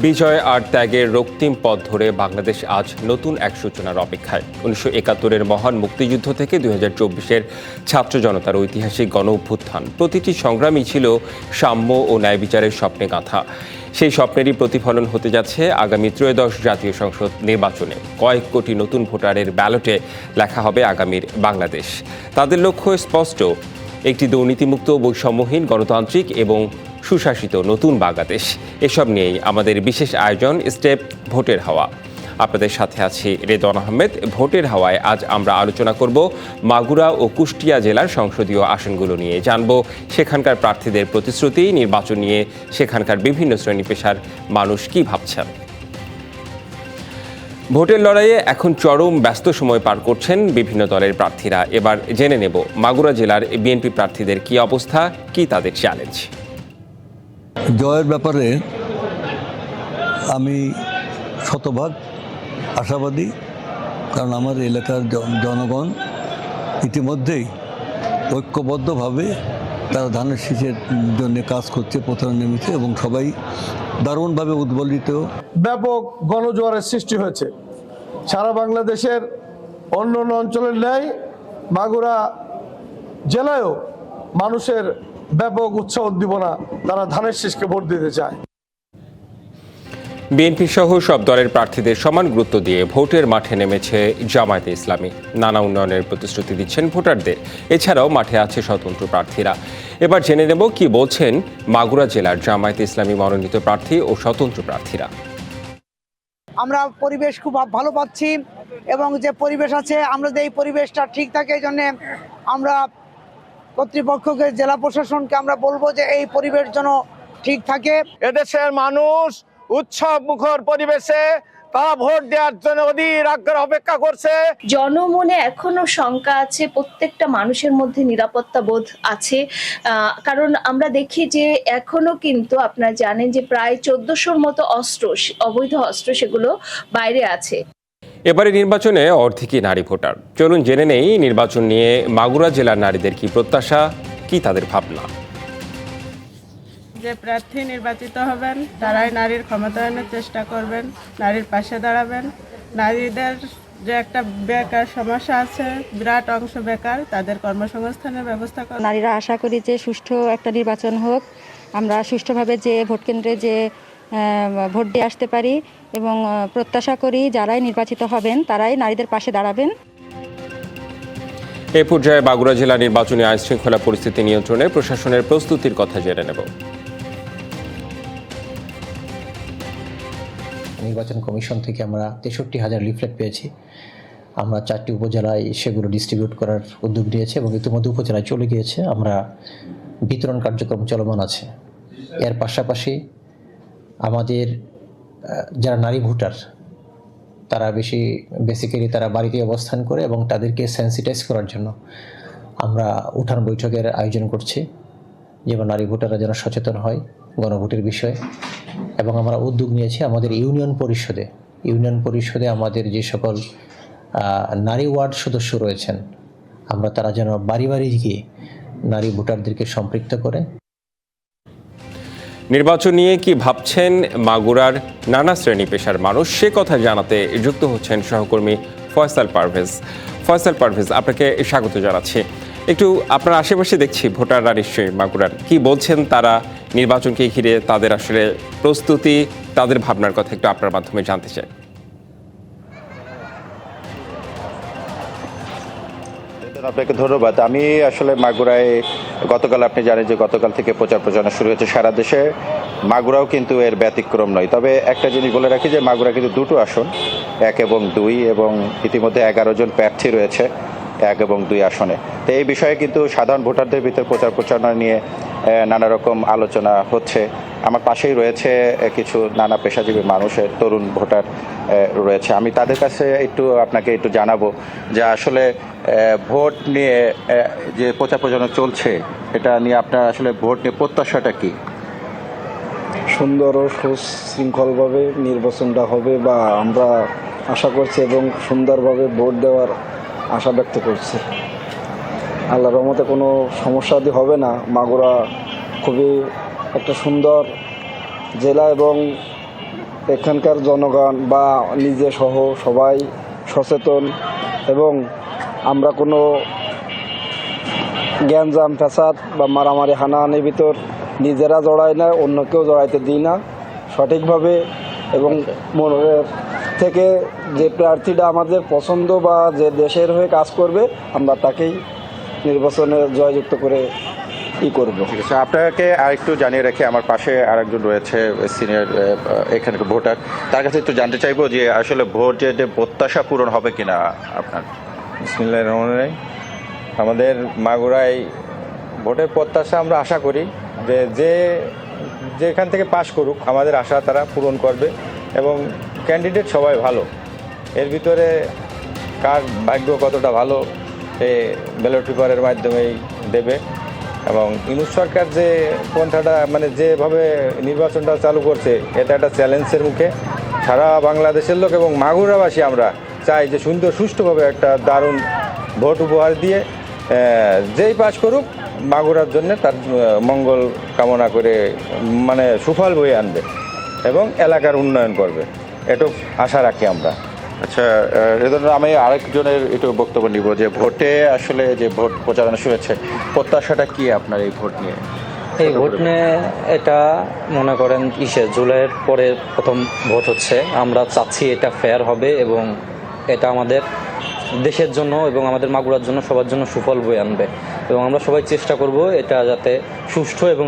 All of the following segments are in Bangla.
বিজয় আর ত্যাগের রক্তিম পথ ধরে বাংলাদেশ আজ নতুন এক সূচনার অপেক্ষায়। ১৯৭১-এর মহান মুক্তিযুদ্ধ থেকে ২০২৪-এর ছাত্র জনতার ঐতিহাসিক গণ অভ্যুত্থান, প্রতিটি সংগ্রামই ছিল সাম্য ও ন্যায় বিচারের স্বপ্নে গাঁথা। সেই স্বপ্নেরই প্রতিফলন হতে যাচ্ছে আগামী ত্রয়োদশ জাতীয় সংসদ নির্বাচনে। কয়েক কোটি নতুন ভোটারের ব্যালটে লেখা হবে আগামীর বাংলাদেশ। তাদের লক্ষ্য স্পষ্ট, একটি দুর্নীতিমুক্ত, বৈষম্যহীন, গণতান্ত্রিক এবং সুশাসিত নতুন বাংলাদেশ। এসব নিয়েই আমাদের বিশেষ আয়োজন স্টেপ ভোটের হাওয়া। আপনাদের সাথে আছি রেদওয়ান আহমেদ। ভোটের হাওয়ায় আজ আমরা আলোচনা করব মাগুরা ও কুষ্টিয়া জেলার সংসদীয় আসনগুলো নিয়ে। জানব সেখানকার প্রার্থীদের প্রতিশ্রুতি, নির্বাচন নিয়ে সেখানকার বিভিন্ন শ্রেণী পেশার মানুষ কি ভাবছেন। ভোটের লড়াইয়ে এখন চরম ব্যস্ত সময় পার করছেন বিভিন্ন দলের প্রার্থীরা। এবার জেনে নেব মাগুরা জেলার বিএনপি প্রার্থীদের কি অবস্থা, কি তাদের চ্যালেঞ্জ। জয়ের ব্যাপারে আমি শতভাগ আশাবাদী, কারণ আমার এলাকার জনগণ ইতিমধ্যেই ঐক্যবদ্ধভাবে তারা ধানের শীষের জন্য কাজ করছে, প্রচারে নেমেছে এবং সবাই দারুণভাবে উদ্বলিত। ব্যাপক গণজোয়ারের সৃষ্টি হয়েছে। সারা বাংলাদেশের অন্য অঞ্চলের ন্যায় মাগুরা জেলায়ও মানুষের ব্যাপক উৎসাহ উদ্দীপনা, তারা ধানের শীষকে ভোট দিতে চায়। বিএনপি সহ সব দলের প্রার্থীদের সমান গুরুত্ব দিয়ে ভোটের মাঠে নেমেছে জামায়াতে ইসলামী। নানা উন্নয়নের প্রতিশ্রুতি দিচ্ছেন ভোটারদের। এছাড়াও মাঠে আছে স্বতন্ত্র প্রার্থীরা। এবার জেনে নেব কি বলছেন মাগুরা জেলার জামায়াতে ইসলামী মনোনীত প্রার্থী ও স্বতন্ত্র প্রার্থীরা। আমরা পরিবেশ খুব ভালো পাচ্ছি এবং যে পরিবেশ আছে, আমরা যে এই পরিবেশটা ঠিক থাকে, এই জন্যে আমরা কর্তৃপক্ষকে, জেলা প্রশাসনকে আমরা বলবো যে এই পরিবেশ যেন ঠিক থাকে। এদেশের মানুষ উৎসব মুখর পরিবেশে তারা ভোট দেওয়ার জন্য অধীর আগ্রহে অপেক্ষা করছে। জনমনে এখনো শঙ্কা আছে, প্রত্যেকটা মানুষের মধ্যে নিরাপত্তা বোধ আছে। কারণ আমরা দেখি যে এখনো কিন্তু আপনারা জানেন যে প্রায় ১৪০০-র মতো অস্ত্র, অবৈধ অস্ত্র, সেগুলো বাইরে আছে। এবারে নির্বাচনে অর্ধেকই নারী ভোটার। চলুন জেনে নেই নির্বাচন নিয়ে মাগুরা জেলার নারীদের কি প্রত্যাশা, কি তাদের ভাবনা। যে প্রার্থী নির্বাচিত হবেন তারাই নারীর ক্ষমতায়নের চেষ্টা করবেন, নারীর পাশে দাঁড়াবেন। নারীদের যে একটা বেকার সমস্যা আছে, বিরাট অংশ বেকার, তাদের কর্মসংস্থানের ব্যবস্থা করা। নারীরা আশা করি যে সুষ্ঠু একটা নির্বাচন হোক, আমরা সুষ্ঠুভাবে যে ভোট কেন্দ্রে যে ভোট দিয়ে আসতে পারি এবং প্রত্যাশা করি যারাই নির্বাচিত হবেন তারাই নারীদের পাশে দাঁড়াবেন। এ পর্যায়ে মাগুরা জেলা নির্বাচনী আইন শৃঙ্খলা পরিস্থিতি নিয়ন্ত্রণে প্রশাসনের প্রস্তুতির কথা জেনে নেব। নির্বাচন কমিশন থেকে আমরা ৬৩,০০০ লিফলেট পেয়েছি। আমরা ৪টি উপজেলায় সেগুলো ডিস্ট্রিবিউট করার উদ্যোগ নিয়েছি এবং ইতিমধ্যে উপজেলায় চলে গিয়েছে। আমরা বিতরণ কার্যক্রম চলমান আছে। এর পাশাপাশি আমাদের যারা নারী ভোটার তারা বেসিক্যালি তারা বাড়িতে অবস্থান করে এবং তাদেরকে সেন্সিটাইজ করার জন্য আমরা উঠান বৈঠকের আয়োজন করছি, যেমন নারী ভোটাররা যেন সচেতন হয় গণভোটের বিষয়ে। এবং আমরা উদ্যোগ নিয়েছি আমাদের ইউনিয়ন পরিষদে আমাদের যে সকল নারী ওয়ার্ড সদস্য রয়েছেন, আমরা তারা যেন বাড়ি বাড়ি গিয়ে নারী ভোটারদেরকে সম্পৃক্ত করে। নির্বাচন নিয়ে কি ভাবছেন মাগুরার নানা শ্রেণী পেশার মানুষ, সে কথা জানাতে যুক্ত হচ্ছেন সহকর্মী ফয়সাল পারভেজ। আপনাকে স্বাগত জানাচ্ছি। একটু আপনার আশেপাশে দেখছি ভোটাররা নিশ্চয়ই মাগুরার, কি বলছেন তারা নির্বাচনকে ঘিরে, তাদের আসলে প্রস্তুতি, তাদের ভাবনার কথা একটু আপনার মাধ্যমে জানতে চাই। আপনাকে ধন্যবাদ। আমি আসলে মাগুরায় গতকাল, আপনি জানেন যে গতকাল থেকে প্রচার প্রচারণা শুরু হয়েছে সারা দেশে। মাগুরাও কিন্তু এর ব্যতিক্রম নয়। তবে একটা জিনিস বলে রাখি যে মাগুরা কিন্তু দুটো আসন, ১ এবং ২, এবং ইতিমধ্যে ১১ জন প্রার্থী রয়েছে ১ এবং ২ আসনে। তো এই বিষয়ে কিন্তু সাধারণ ভোটারদের ভিতর প্রচার প্রচারণা নিয়ে নানা রকম আলোচনা হচ্ছে। আমার পাশেই রয়েছে কিছু নানা পেশাজীবী মানুষের তরুণ ভোটার রয়েছে। আমি তাদের কাছে আপনাকে একটু জানাবো যে আসলে ভোট নিয়ে যে প্রচার প্রচারণা চলছে, এটা নিয়ে আপনার আসলে ভোট নিয়ে প্রত্যাশাটা কি? সুন্দর ও সুশৃঙ্খলভাবে নির্বাচনটা হবে বা আমরা আশা করছি এবং সুন্দরভাবে ভোট দেওয়ার আশা ব্যক্ত করছি। আল্লাহর রহমতে কোনো সমস্যা হবে না। মাগুরা খুবই একটা সুন্দর জেলা এবং এখানকার জনগণ বা নিজে সহ সবাই সচেতন এবং আমরা কোনো গ্যাঞ্জাম ফ্যাসাদ বা মারামারি হানাহানির ভিতর নিজেরা জড়াই না, অন্যকেও জড়াইতে দিই না সঠিকভাবে। এবং মনের থেকে যে প্রার্থীটা আমাদের পছন্দ বা যে দেশের হয়ে কাজ করবে আমরা তাকেই নির্বাচনে জয়যুক্ত করে করবো। ঠিক আছে, আপনাকে আরেকটু জানিয়ে রেখে আমার পাশে আরেকজন রয়েছে সিনিয়র এখানকার ভোটার, তার কাছে একটু জানতে চাইবো যে আসলে ভোটের যে প্রত্যাশা পূরণ হবে কিনা আপনার। বিসমিল্লাহির রহমানির রহিম। আমাদের মাগুরায় ভোটের প্রত্যাশা আমরা আশা করি যে যেখান থেকে পাশ করুক আমাদের আশা তারা পূরণ করবে এবং ক্যান্ডিডেট সবাই ভালো। এর ভিতরে কার ভাগ্য কতটা ভালো সে ব্যালট পেপারের মাধ্যমেই দেবে। এবং ইউনূস সরকার যে পন্থাটা মানে যেভাবে নির্বাচনটা চালু করছে এটা একটা চ্যালেঞ্জের মুখে সারা বাংলাদেশের লোক এবং মাগুরাবাসী আমরা চাই যে সুন্দর সুষ্ঠুভাবে একটা দারুণ ভোট উপহার দিয়ে যেই পাস করুক মাগুরার জন্য তার মঙ্গল কামনা করে মানে সুফল বয়ে আনবে এবং এলাকার উন্নয়ন করবে, এটুকু আশা রাখি আমরা। আচ্ছা, এ ধরনের আমি আরেকজনের একটু বক্তব্য নিব যে ভোটে আসলে যে ভোট প্রচারণা শুরু হয়েছে, প্রত্যাশাটা কি আপনার এই ভোট নিয়ে? এই ভোট নিয়ে এটা মনে করেন জুলাইয়ের পরে প্রথম ভোট হচ্ছে। আমরা চাচ্ছি এটা ফেয়ার হবে এবং এটা আমাদের দেশের জন্য এবং আমাদের মাগুরার জন্য সবার জন্য সুফল বয়ে আনবে এবং আমরা সবাই চেষ্টা করব এটা যাতে সুষ্ঠু এবং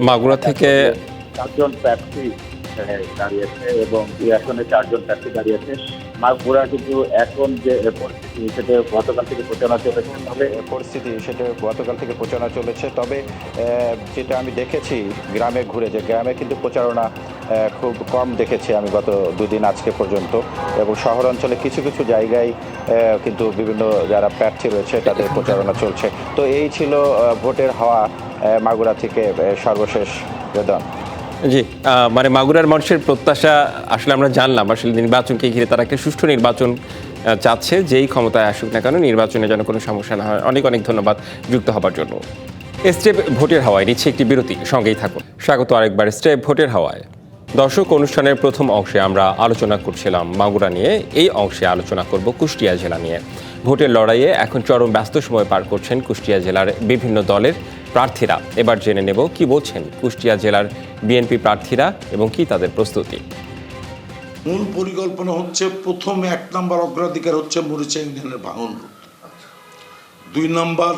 মাগুরা থেকে 4 জন প্রার্থী দাঁড়িয়েছে এবং এই আসনে 4 জন প্রার্থী দাঁড়িয়েছে। মাগুরা কিন্তু এখন যে পরিস্থিতি সেটা গতকাল থেকে প্রচারণা চলেছে, তবে যেটা আমি দেখেছি গ্রামে ঘুরে, যে গ্রামে কিন্তু প্রচারণা খুব কম দেখেছি আমি গত 2 দিন আজকে পর্যন্ত, এবং শহর অঞ্চলে কিছু কিছু জায়গায় কিন্তু বিভিন্ন যারা প্রার্থী রয়েছে তাদের প্রচারণা চলছে। তো এই ছিল ভোটের হাওয়া মাগুরা থেকে সর্বশেষ বেদন। জি, মানে মাগুরার মানুষের প্রত্যাশা আসলে আমরা জানলাম, আসলে নির্বাচনকে ঘিরে তারা একটা সুষ্ঠু নির্বাচন চাচ্ছে, যেই ক্ষমতায় আসুক না কেন নির্বাচনে যেন কোনো সমস্যা না হয়। অনেক অনেক ধন্যবাদ যুক্ত হবার জন্য। স্টেপ ভোটের হাওয়ায় নিচ্ছে একটি বিরতি, সঙ্গেই থাকুন। স্বাগত আরেকবার স্টেপ ভোটের হাওয়ায়। দর্শক, অনুষ্ঠানের প্রথম অংশে আমরা আলোচনা করছিলাম মাগুরা নিয়ে, এই অংশে আলোচনা করব কুষ্টিয়া জেলা নিয়ে। ভোটের লড়াইয়ে এখন চরম ব্যস্ত সময় পার করছেন কুষ্টিয়া জেলার বিভিন্ন দলের প্রার্থীরা। এবার জেনে নেব কি বলছেন কুষ্টিয়া জেলার বিএনপি প্রার্থীরা এবং কি তাদের প্রস্তুতি। মূল পরিকল্পনা হচ্ছে, প্রথম 1 নম্বর অগ্রাধিকার হচ্ছে মরিচা ইউনিয়নের ভাঙন রোড, 2 নম্বর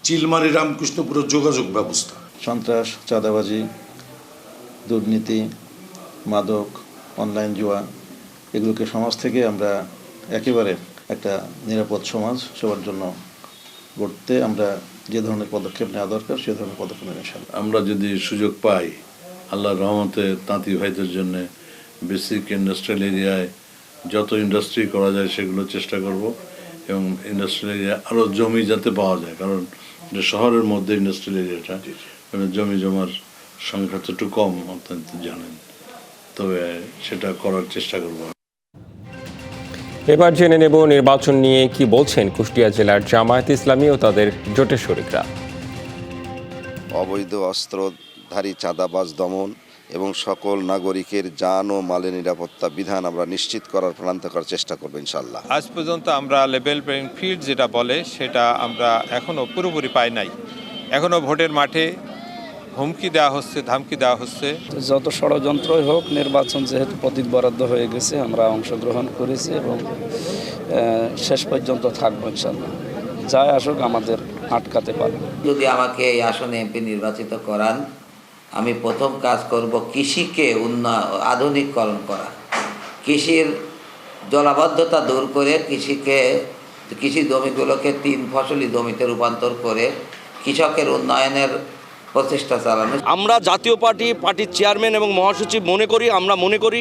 চিলমারি রামকৃষ্ণপুরের যোগাযোগ ব্যবস্থা। সন্ত্রাস, চাঁদাবাজি, দুর্নীতি, মাদক, অনলাইন জুয়া, এগুলোকে সমাজ থেকে আমরা একেবারে একটা নিরাপদ সমাজ সবার জন্য গড়তে আমরা যে ধরনের পদক্ষেপ নেওয়া দরকার সে ধরনের পদক্ষেপ নেওয়া। আমরা যদি সুযোগ পাই আল্লাহর রহমতে তাঁতি ভাইদের জন্য বেসিক ইন্ডাস্ট্রিয়াল এরিয়ায় যত ইন্ডাস্ট্রি করা যায় সেগুলো চেষ্টা করব এবং ইন্ডাস্ট্রিয়াল এরিয়া আরও জমি যাতে পাওয়া যায়, কারণ যে শহরের মধ্যে ইন্ডাস্ট্রিয়াল এরিয়াটা জমি জমার সংখ্যা তো একটু কম, আপনারা জানেন, তবে সেটা করার চেষ্টা করব। এবার জেনে নেব নির্বাচন নিয়ে কি বলছেন কুষ্টিয়া জেলার জামায়াত ইসলামী ও তাদের জোটের শরিকরা। অবৈধ অস্ত্রধারী চাঁদাবাজ দমন এবং সকল নাগরিকের জান ও মালের নিরাপত্তা বিধান আমরা নিশ্চিত করার প্রাণান্তকর চেষ্টা করবো ইনশাল্লাহ। আজ পর্যন্ত আমরা লেভেল প্লেইং ফিল্ড যেটা বলে সেটা আমরা এখনও পুরোপুরি পাই নাই। এখনও ভোটের মাঠে হুমকি দেওয়া হচ্ছে, ধামকি দেওয়া হচ্ছে। যত ষড়যন্ত্রই হোক, নির্বাচন যেহেতু প্রতীক বরাদ্দ হয়ে গেছে, আমরা অংশগ্রহণ করেছি এবং শেষ পর্যন্ত থাকবো ইনশাল্লাহ। যাই আসুক আমাদের আটকাতে পারবে। যদি আমাকে এই আসনে এমপি নির্বাচিত করান, আমি প্রথম কাজ করব কৃষিকে আধুনিকরণ করা, কৃষির জলাবদ্ধতা দূর করে কৃষি জমিগুলোকে 3 ফসলি জমিতে রূপান্তর করে কৃষকের উন্নয়নের প্রচেষ্টা চালানো। আমরা জাতীয় পার্টির চেয়ারম্যান এবং মহাসচিব আমরা মনে করি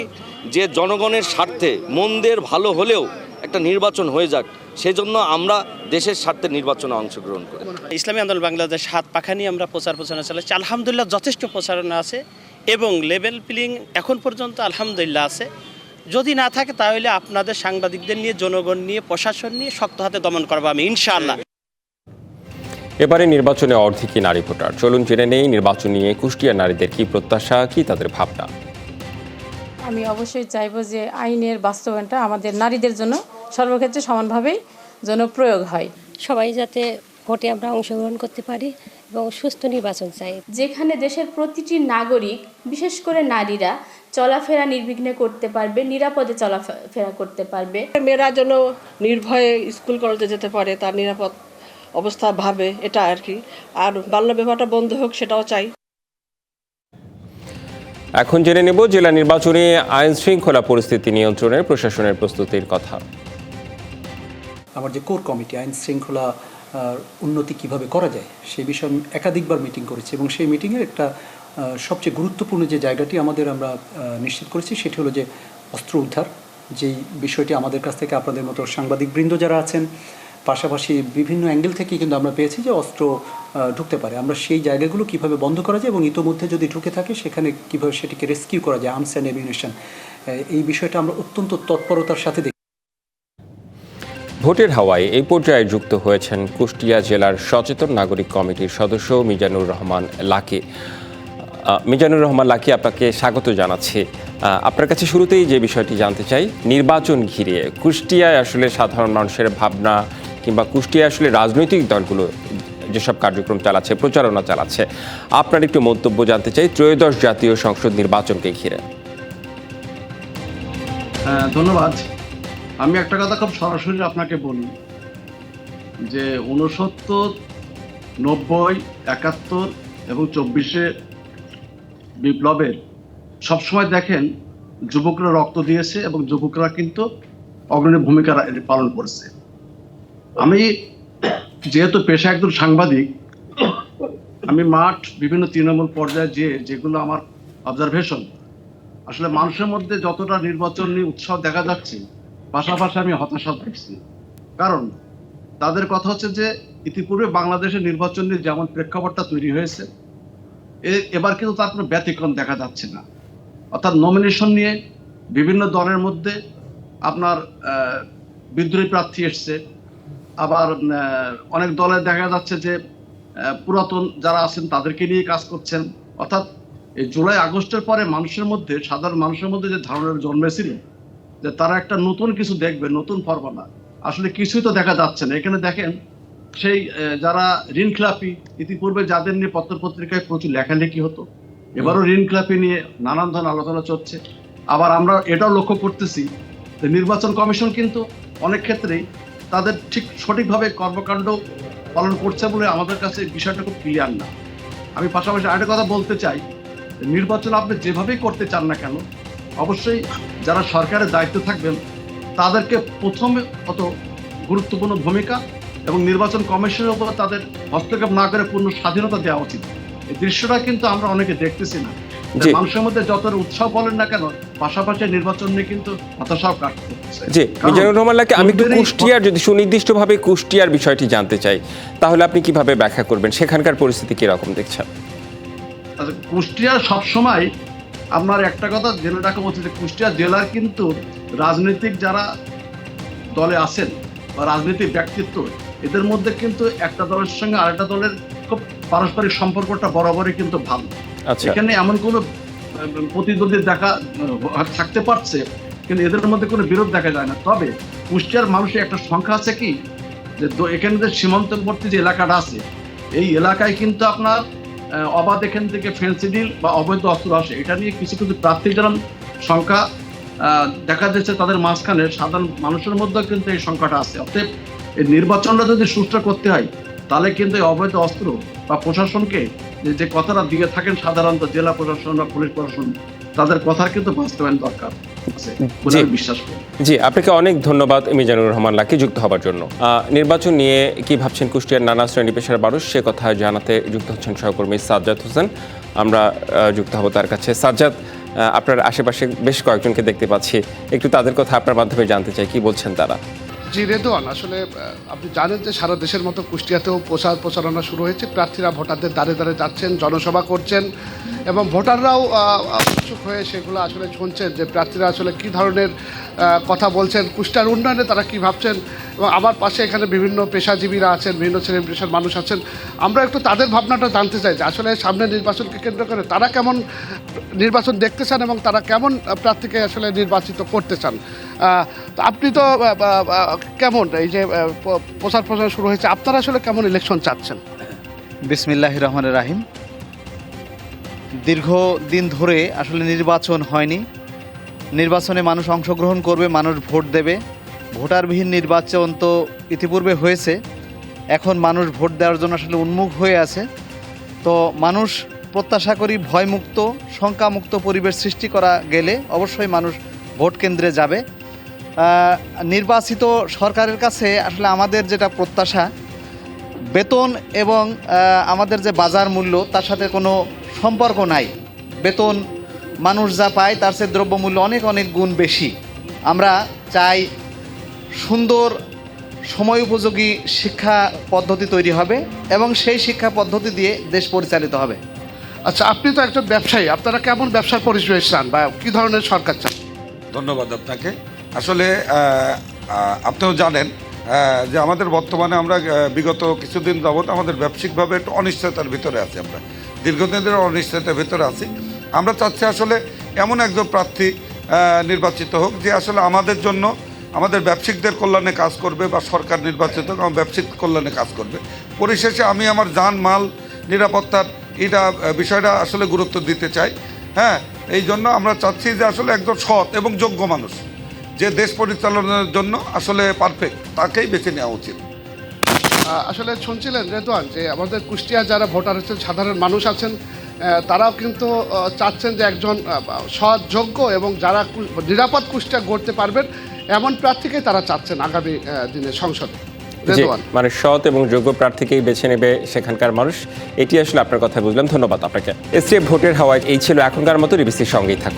যে জনগণের স্বার্থে মন্দের ভালো হলেও একটা নির্বাচন হয়ে যাক, সেজন্য আমরা দেশের স্বার্থে নির্বাচনে অংশগ্রহণ করি। ইসলামী আন্দোলন বাংলাদেশ 7 পাখা নিয়ে আমরা প্রচারণা চালাচ্ছি। আলহামদুলিল্লাহ যথেষ্ট প্রচারণা আছে এবং লেভেল প্লেইং এখন পর্যন্ত আলহামদুলিল্লাহ আছে। যদি না থাকে তাহলে আপনাদের সাংবাদিকদের নিয়ে, জনগণ নিয়ে, প্রশাসন নিয়ে শক্ত হাতে দমন করবো আমি ইনশাআল্লাহ। এবারে নির্বাচনে অর্ধেকই নারী ভোটার। চলুন জেনে নেই নির্বাচন নিয়ে কুষ্টিয়ার নারীদের কি প্রত্যাশা, কি তাদের ভাবনা। আমি অবশ্যই চাইবো যে আইনের বাস্তবায়নটা আমাদের নারীদের জন্য সর্বক্ষেত্রে সমানভাবেই যেন প্রয়োগ হয়। সবাই যাতে ভোটে আমরা অংশগ্রহণ করতে পারি এবং সুস্থ নির্বাচন চাই, যেখানে দেশের প্রতিটি নাগরিক বিশেষ করে নারীরা চলাফেরা নির্বিঘ্নে করতে পারবে, নিরাপদে চলাফেরা করতে পারবে। মেয়েরা যেন নির্ভয়ে স্কুল কলেজে যেতে পারে, তার নিরাপদ অবস্থা ভাবে, এটা আর কি। আর বাল্য বিবাহটা বন্ধ হোক, সেটাও চাই। এখন জেনে নেব জেলা নির্বাচনে আইন শৃঙ্খলা পরিস্থিতি নিয়ন্ত্রণের প্রশাসনের প্রস্তুতির কথা। আমার যে কোর কমিটি আইন শৃঙ্খলা উন্নতি কিভাবে করা যায় সেই বিষয়ে আমি একাধিকবার মিটিং করেছি এবং সেই মিটিংয়ের একটা সবচেয়ে গুরুত্বপূর্ণ যে জায়গাটি আমরা নিশ্চিত করেছি সেটি হলো যে অস্ত্র উদ্ধার, যেই বিষয়টি আমাদের কাছ থেকে আপনাদের মতো সাংবাদিকবৃন্দ যারা আছেন, পাশাপাশি বিভিন্ন অ্যাঙ্গেল থেকে কিন্তু আমরা পেয়েছি যে অস্ত্র ঢুকতে পারে। আমরা সেই জায়গাগুলো কিভাবে বন্ধ করা যায় এবং ইতোমধ্যে যদি ঢুকে থাকে সেখানে কিভাবে সেটিকে রেস্কিউ করা যায়, আর্মস অ্যান্ড অ্যামিউনিশন, এই বিষয়টা আমরা অত্যন্ত তৎপরতার সাথে দেখি। ভোটের হাওয়ায় এই পর্যায়ে যুক্ত হয়েছেন কুষ্টিয়া জেলার সচেতন নাগরিক কমিটির সদস্য মিজানুর রহমান লাকি। মিজানুর রহমান লাকি, আপনাকে স্বাগত জানাচ্ছি। আপনার কাছে শুরুতেই যে বিষয়টি জানতে চাই, নির্বাচন ঘিরে কুষ্টিয়ায় আসলে সাধারণ মানুষের ভাবনা কিংবা কুষ্টিয়ায় আসলে রাজনৈতিক দলগুলো যেসব কার্যক্রম চালাচ্ছে, প্রচারণা চালাচ্ছে, আপনার একটু মন্তব্য জানতে চাই ত্রয়োদশ জাতীয় সংসদ নির্বাচনকে ঘিরে। ধন্যবাদ। আমি একটা কথা খুব সরাসরি আপনাকে বলি যে 69, 90, 71 এবং 24-এ বিপ্লবের সবসময় দেখেন যুবকরা রক্ত দিয়েছে এবং যুবকরা কিন্তু অগ্রণী ভূমিকা পালন করছে। আমি যেহেতু পেশা একজন সাংবাদিক, আমি মাঠ বিভিন্ন তৃণমূল পর্যায়ে যেগুলো আমার অবজারভেশন, আসলে মানুষের মধ্যে যতটা নির্বাচন নিয়ে উৎসাহ দেখা যাচ্ছে, পাশাপাশি আমি হতাশা দেখছি। কারণ তাদের কথা হচ্ছে যে ইতিপূর্বে বাংলাদেশের নির্বাচন নিয়ে যেমন প্রেক্ষাপটটা তৈরি হয়েছে, এবার কিন্তু তার কোনো ব্যতিক্রম দেখা যাচ্ছে না। অর্থাৎ নমিনেশন নিয়ে বিভিন্ন দলের মধ্যে আপনার বিদ্রোহী প্রার্থী এসছে, আবার অনেক দলে দেখা যাচ্ছে যে পুরাতন যারা আছেন তাদেরকে নিয়ে কাজ করছেন। অর্থাৎ এই জুলাই আগস্টের পরে মানুষের মধ্যে, সাধারণ মানুষের মধ্যে যে ধারণা জন্মেছিল যে তারা একটা নতুন কিছু দেখবে, নতুন ফরমানা, আসলে কিছুই তো দেখা যাচ্ছে না। এখানে দেখেন সেই যারা ঋণখেলাপি, ইতিপূর্বে যাদের নিয়ে পত্রপত্রিকায় প্রচুর লেখালেখি হতো, এবারও ঋণখেলাপি নিয়ে নানান ধরনের আলোচনা চলছে। আবার আমরা এটাও লক্ষ্য করতেছি যে নির্বাচন কমিশন কিন্তু অনেক ক্ষেত্রেই তাদের ঠিক সঠিকভাবে কর্মকাণ্ড পালন করছে বলে আমাদের কাছে বিষয়টা খুব ক্লিয়ার না। আমি পাশাপাশি আরেকটা কথা বলতে চাই, নির্বাচন আপনি যেভাবেই করতে চান না কেন, অবশ্যই যারা সরকারের দায়িত্ব থাকবেন তাদেরকে প্রথমে অত গুরুত্বপূর্ণ ভূমিকা এবং নির্বাচন কমিশনের উপর তাদের হস্তক্ষেপ না করে পূর্ণ স্বাধীনতা দেওয়া উচিত। এই দৃশ্যটা কিন্তু আমরা অনেকে দেখতেছি না। মানুষের মধ্যে যত উৎসাহ বলেন না কেন, পাশাপাশি নির্বাচন নিয়ে কিন্তু হতাশাও কাজ করতেছে। জি, মিজানুর রহমান লাকি, আমি একটু কুষ্টিয়ার, যদি সুনির্দিষ্টভাবে কুষ্টিয়ার বিষয়টি জানতে চাই, তাহলে আপনি কিভাবে ব্যাখ্যা করবেন, সেখানকার পরিস্থিতি কিরকম দেখছেন? কুষ্টিয়া সবসময় আপনার একটা কথা জেনে রাখা উচিত, কুষ্টিয়া জেলার কিন্তু রাজনৈতিক যারা দলে আছেন বা রাজনৈতিক ব্যক্তিত্ব, এদের মধ্যে কিন্তু একটা দলের সঙ্গে আরেকটা দলের খুব পারস্পরিক সম্পর্কটা বরাবরই কিন্তু ভালো। এখানে এমন কোনো প্রতিদ্বন্দ্বী দেখা থাকতে পারছে, কিন্তু এদের মধ্যে কোনো বিরোধ দেখা যায় না। তবে কুষ্টিয়ার মানুষের একটা সংখ্যা আছে কি, যে এখানে যে সীমান্তবর্তী যে এলাকাটা আছে, এই এলাকায় কিন্তু আপনার অবাধ এখান থেকে ফেন্সিডিল বা অবৈধ অস্ত্র আসে। এটা নিয়ে কিছু কিছু প্রার্থীদের সংখ্যা দেখা যাচ্ছে, তাদের মাঝখানে সাধারণ মানুষের মধ্যেও কিন্তু এই সংখ্যাটা আছে। অতএব এই নির্বাচনটা যদি সুষ্ঠু করতে হয়, তাহলে কিন্তু এই অবৈধ অস্ত্র বা প্রশাসনকে যে কথাটা দিয়ে থাকেন সাধারণত জেলা প্রশাসন বা পুলিশ প্রশাসন, তাদের কথার কিন্তু বাস্তবায়ন দরকার আছে বলে আমি বিশ্বাস করি। জি, আপনাকে অনেক ধন্যবাদ মিজানুর রহমান লাকি যুক্ত হবার জন্য। নির্বাচন নিয়ে কি ভাবছেন কুষ্টিয়ার নানা শ্রেণী পেশার মানুষ, সে কথা জানাতে যুক্ত হচ্ছেন সহকর্মী সাজ্জাদ হোসেন। আমরা যুক্ত হব তার কাছে। সাজ্জাদ, আপনার আশেপাশে বেশ কয়েকজনকে দেখতে পাচ্ছি, একটু তাদের কথা আপনার মাধ্যমে জানতে চাই, কি বলছেন তারা? জি রেদওয়ান, আসলে আপনি জানেন যে সারা দেশের মতো কুষ্টিয়াতেও প্রচারণা শুরু হয়েছে। প্রার্থীরা ভোটারদের দ্বারে দ্বারে যাচ্ছেন, জনসভা করছেন এবং ভোটাররাও উৎসুক হয়ে সেগুলো আসলে শুনছেন যে প্রার্থীরা আসলে কী ধরনের কথা বলছেন, কুষ্টিয়ার উন্নয়নে তারা কী ভাবছেন। এবং আমার পাশে এখানে বিভিন্ন পেশাজীবীরা আছেন, বিভিন্ন শ্রেণী পেশার মানুষ আছেন। আমরা একটু তাদের ভাবনাটা জানতে চাই যে আসলে সামনের নির্বাচনকে কেন্দ্র করে তারা কেমন নির্বাচন দেখতে চান এবং তারা কেমন প্রার্থীকে আসলে নির্বাচিত করতে চান। তো আপনি তো কেমন এই যে প্রচার শুরু হয়েছে, আপনারা আসলে কেমন ইলেকশন চাচ্ছেন? বিসমিল্লাহির রহমানির রাহিম। দীর্ঘদিন ধরে আসলে নির্বাচন হয়নি। নির্বাচনে মানুষ অংশগ্রহণ করবে, মানুষ ভোট দেবে। ভোটারবিহীন নির্বাচন তো ইতিপূর্বে হয়েছে, এখন মানুষ ভোট দেওয়ার জন্য আসলে উন্মুখ হয়ে আছে। তো মানুষ প্রত্যাশা করি ভয়মুক্ত, শঙ্কামুক্ত পরিবেশ সৃষ্টি করা গেলে অবশ্যই মানুষ ভোট কেন্দ্রে যাবে। নির্বাচিত সরকারের কাছে আসলে আমাদের যেটা প্রত্যাশা, বেতন এবং আমাদের যে বাজার মূল্য তার সাথে কোনো সম্পর্ক নাই। বেতন মানুষ যা পায় তার চেয়ে দ্রব্যমূল্য অনেক অনেক গুণ বেশি। আমরা চাই সুন্দর সময় উপযোগী শিক্ষা পদ্ধতি তৈরি হবে এবং সেই শিক্ষা পদ্ধতি দিয়ে দেশ পরিচালিত হবে। আচ্ছা, আপনি তো একজন ব্যবসায়ী, আপনারা কেমন ব্যবসার পরিবেশ চান বা কী ধরনের সরকার চান? ধন্যবাদ আপনাকে। আসলে আপনিও জানেন যে আমাদের বর্তমানে আমরা বিগত কিছুদিন যাবৎ আমাদের ব্যবসায়িকভাবে একটু অনিশ্চয়তার ভিতরে আছি। আমরা দীর্ঘদিনের অনিশ্চয়তার ভিতরে আছি। আমরা চাচ্ছি আসলে এমন একজন প্রার্থী নির্বাচিত হোক যে আসলে আমাদের জন্য, আমাদের ব্যবসায়িকদের কল্যাণে কাজ করবে, বা সরকার নির্বাচিত হোক আমার ব্যবসায়িক কল্যাণে কাজ করবে। পরিশেষে আমি আমার যান মাল নিরাপত্তার বিষয়টা আসলে গুরুত্ব দিতে চাই। হ্যাঁ, এই জন্য আমরা চাচ্ছি যে আসলে একজন সৎ এবং যোগ্য মানুষ যে দেশ পরিচালনার জন্য আসলে পারফেক্ট, তাকেই বেছে নেওয়া উচিত। আসলে শুনছিলেন রেদওয়ান যে আমাদের কুষ্টিয়া যারা ভোটার আছেন, সাধারণ মানুষ আছেন, তারাও কিন্তু চাচ্ছেন যে একজন সৎ, যোগ্য এবং যারা নিরাপদ কুষ্টিয়া গড়তে পারবেন এমন প্রার্থীকে তারা চাচ্ছেন আগামী দিনে সংসদে। মানে সৎ এবং যোগ্য প্রার্থীকেই বেছে নেবে সেখানকার মানুষ, এটি আসলে আপনার কথা বুঝলাম। ধন্যবাদ আপনাকে। এসটিএফ ভোটের হাওয়ায় এই ছিল এখনকার মতো। ডিবিসির সঙ্গেই থাকুন।